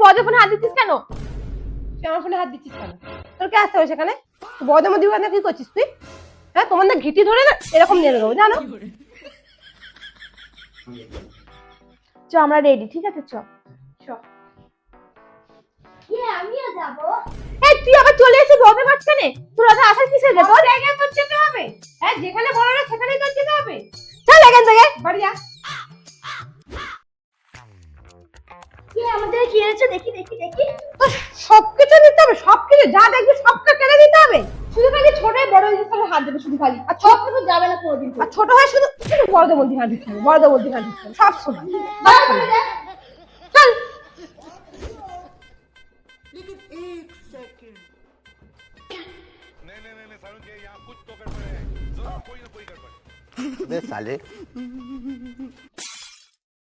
বড়দের ফোনে হাত দিচ্ছিস কেন? তুই আমার ফোনে হাত দিচ্ছিস কেন? তোর কে আসতে হবে সেখানে? বড়দের মধ্যে কি করছিস তুই? হ্যাঁ, তোমার না ঘিটি ধরে না এরকম নিয়ে দেবো, জানো? চ আমরা রেডি, ঠিক আছে? চ চ। আমিও যাবো। এই তুই আবার চলে এসে বড়দের মাঝখানে, তোর আগে আসার কিসের রে? তোর জায়গায় তোর যেতে হবে। হ্যাঁ, যেখানে বড়রা সেখানেই তোর যেতে হবে। চল এখান থেকে বাড়ি যা। আমাদের কি হয়েছে? দেখি দেখি দেখি। তো সবকিছু নিতে হবে, সবকিছু যা দেখবি সবটা কেড়ে নিতে হবে। শুধু খালি ছোট বড় হিসেবে হাত দেবে, শুধু খালি। আর ছোট তো যাবে না কোনোদিন। আর ছোট হয় শুধু শুধু বড়দের মধ্যে হাত দিতে হবে, বড়দের মধ্যে হাত দিতে হবে, সব সময়। চল। नहीं सारुण के यहाँ कुछ तो गड़बड़ है, जरूर कोई ना कोई गड़बड़ है। बे साले